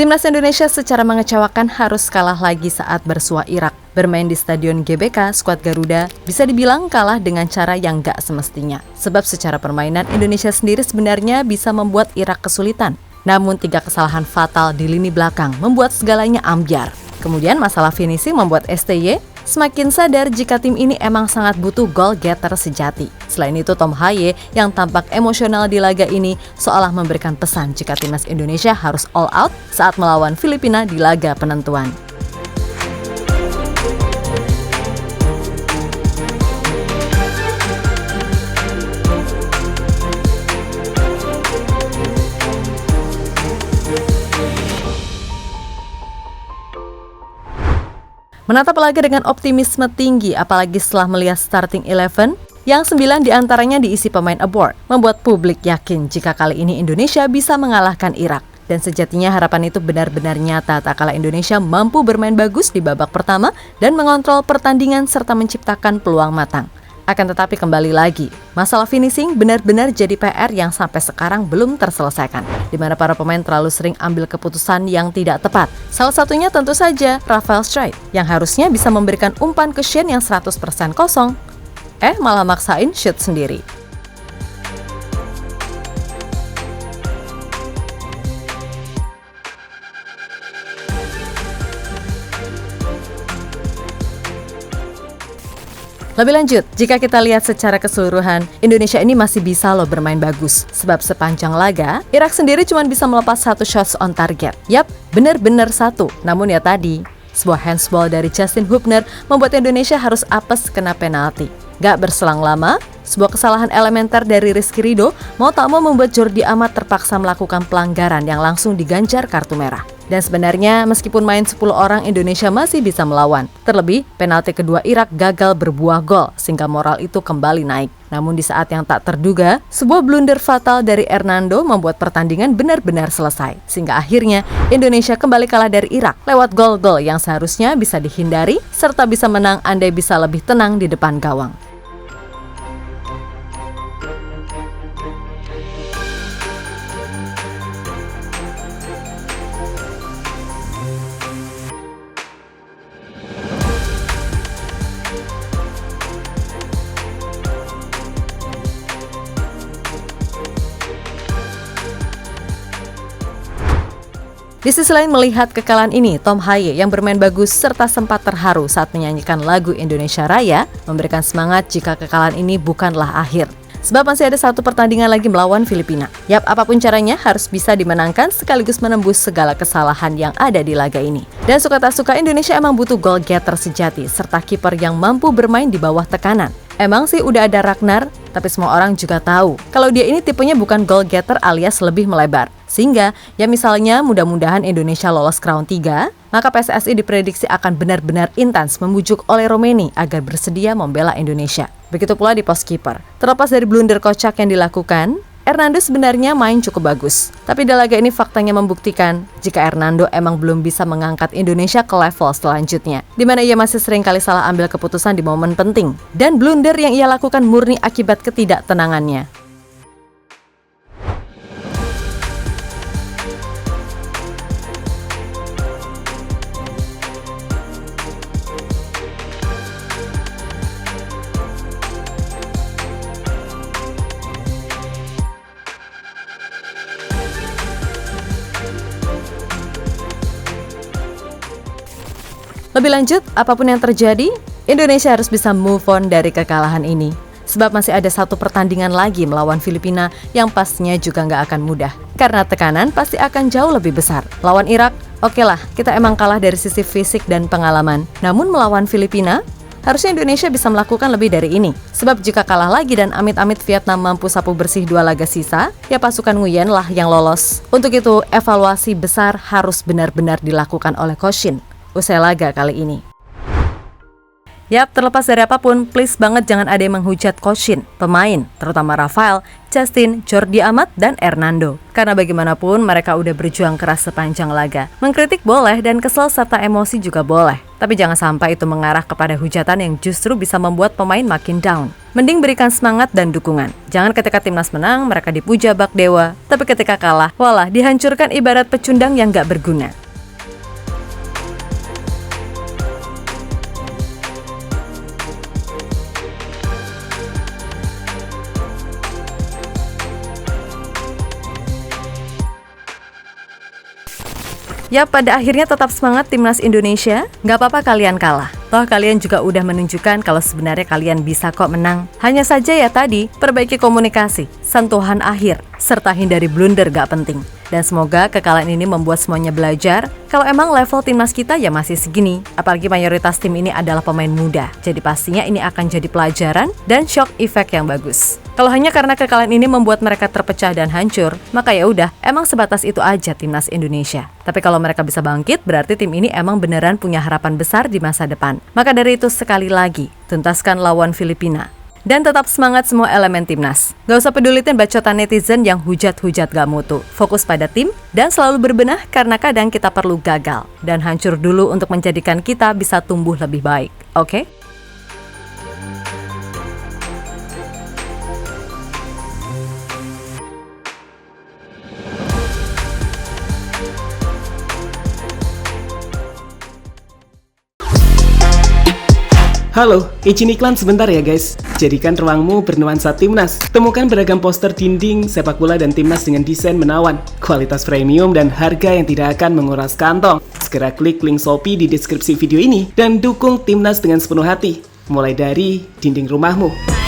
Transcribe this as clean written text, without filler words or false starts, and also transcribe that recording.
Timnas Indonesia secara mengecewakan harus kalah lagi saat bersua Irak. Bermain di Stadion GBK, skuad Garuda bisa dibilang kalah dengan cara yang gak semestinya. Sebab secara permainan Indonesia sendiri sebenarnya bisa membuat Irak kesulitan. Namun 3 kesalahan fatal di lini belakang membuat segalanya ambyar. Kemudian masalah finishing membuat STY semakin sadar jika tim ini emang sangat butuh goal getter sejati. Selain itu, Tom Haye yang tampak emosional di laga ini seolah memberikan pesan jika timnas Indonesia harus all out saat melawan Filipina di laga penentuan. Menatap laga dengan optimisme tinggi, apalagi setelah melihat starting 11 yang 9 diantaranya diisi pemain abroad, membuat publik yakin jika kali ini Indonesia bisa mengalahkan Irak. Dan sejatinya harapan itu benar-benar nyata tak kala Indonesia mampu bermain bagus di babak pertama dan mengontrol pertandingan serta menciptakan peluang matang. Akan tetapi kembali lagi, masalah finishing benar-benar jadi PR yang sampai sekarang belum terselesaikan, di mana para pemain terlalu sering ambil keputusan yang tidak tepat. Salah satunya tentu saja Rafael Struijk, yang harusnya bisa memberikan umpan ke Shane yang 100% kosong, malah maksain shoot sendiri. Lebih lanjut, jika kita lihat secara keseluruhan, Indonesia ini masih bisa loh bermain bagus. Sebab sepanjang laga, Irak sendiri cuma bisa melepas 1 shots on target. Yap, benar-benar 1. Namun ya tadi, sebuah handsball dari Justin Hubner membuat Indonesia harus apes kena penalti. Gak berselang lama, sebuah kesalahan elementer dari Rizky Ridho mau tak mau membuat Jordi Amat terpaksa melakukan pelanggaran yang langsung diganjar kartu merah. Dan sebenarnya meskipun main 10 orang, Indonesia masih bisa melawan. Terlebih, penalti kedua Irak gagal berbuah gol sehingga moral itu kembali naik. Namun di saat yang tak terduga, sebuah blunder fatal dari Hernando membuat pertandingan benar-benar selesai. Sehingga akhirnya Indonesia kembali kalah dari Irak lewat gol-gol yang seharusnya bisa dihindari serta bisa menang andai bisa lebih tenang di depan gawang. Di sisi lain melihat kekalahan ini, Tom Haye yang bermain bagus serta sempat terharu saat menyanyikan lagu Indonesia Raya memberikan semangat jika kekalahan ini bukanlah akhir. Sebab masih ada 1 pertandingan lagi melawan Filipina. Yap, apapun caranya harus bisa dimenangkan sekaligus menembus segala kesalahan yang ada di laga ini. Dan suka tak suka Indonesia emang butuh goal getter sejati serta kiper yang mampu bermain di bawah tekanan. Emang sih udah ada Ragnar, tapi semua orang juga tahu kalau dia ini tipenya bukan goal getter alias lebih melebar. Sehingga ya misalnya mudah-mudahan Indonesia lolos ke round 3, maka PSSI diprediksi akan benar-benar intens membujuk oleh Romeni agar bersedia membela Indonesia. Begitu pula di pos kiper. Terlepas dari blunder kocak yang dilakukan, Hernando sebenarnya main cukup bagus. Tapi di laga ini faktanya membuktikan jika Hernando emang belum bisa mengangkat Indonesia ke level selanjutnya, di mana ia masih sering kali salah ambil keputusan di momen penting. Dan blunder yang ia lakukan murni akibat ketidaktenangannya. Lebih lanjut, apapun yang terjadi, Indonesia harus bisa move on dari kekalahan ini. Sebab masih ada 1 pertandingan lagi melawan Filipina yang pastinya juga nggak akan mudah. Karena tekanan pasti akan jauh lebih besar. Lawan Irak, oke lah, kita emang kalah dari sisi fisik dan pengalaman. Namun melawan Filipina, harusnya Indonesia bisa melakukan lebih dari ini. Sebab jika kalah lagi dan amit-amit Vietnam mampu sapu bersih 2 laga sisa, ya pasukan Nguyen lah yang lolos. Untuk itu, evaluasi besar harus benar-benar dilakukan oleh Coach Shin usai laga kali ini. Yap, terlepas dari apapun, please banget jangan ada yang menghujat Coach Shin, pemain, terutama Rafael, Justin, Jordi Amat, dan Hernando. Karena bagaimanapun mereka udah berjuang keras sepanjang laga. Mengkritik boleh dan kesel serta emosi juga boleh. Tapi jangan sampai itu mengarah kepada hujatan yang justru bisa membuat pemain makin down. Mending berikan semangat dan dukungan. Jangan ketika timnas menang, mereka dipuja bak dewa. Tapi ketika kalah, walah dihancurkan ibarat pecundang yang gak berguna. Ya, pada akhirnya tetap semangat timnas Indonesia. Nggak apa-apa kalian kalah. Toh kalian juga udah menunjukkan kalau sebenarnya kalian bisa kok menang. Hanya saja ya tadi, perbaiki komunikasi, sentuhan akhir, serta hindari blunder gak penting. Dan semoga kekalahan ini membuat semuanya belajar kalau emang level timnas kita ya masih segini. Apalagi mayoritas tim ini adalah pemain muda. Jadi pastinya ini akan jadi pelajaran dan shock effect yang bagus. Kalau hanya karena kekalahan ini membuat mereka terpecah dan hancur, maka ya udah, emang sebatas itu aja timnas Indonesia. Tapi kalau mereka bisa bangkit, berarti tim ini emang beneran punya harapan besar di masa depan. Maka dari itu sekali lagi, tuntaskan lawan Filipina. Dan tetap semangat semua elemen timnas. Gak usah pedulitin bacotan netizen yang hujat-hujat gak mutu. Fokus pada tim dan selalu berbenah karena kadang kita perlu gagal dan hancur dulu untuk menjadikan kita bisa tumbuh lebih baik. Oke? Halo, izin iklan sebentar ya guys. Jadikan ruangmu bernuansa timnas. Temukan beragam poster dinding, sepak bola dan timnas dengan desain menawan, kualitas premium dan harga yang tidak akan menguras kantong. Segera klik link Shopee di deskripsi video ini dan dukung timnas dengan sepenuh hati. Mulai dari dinding rumahmu.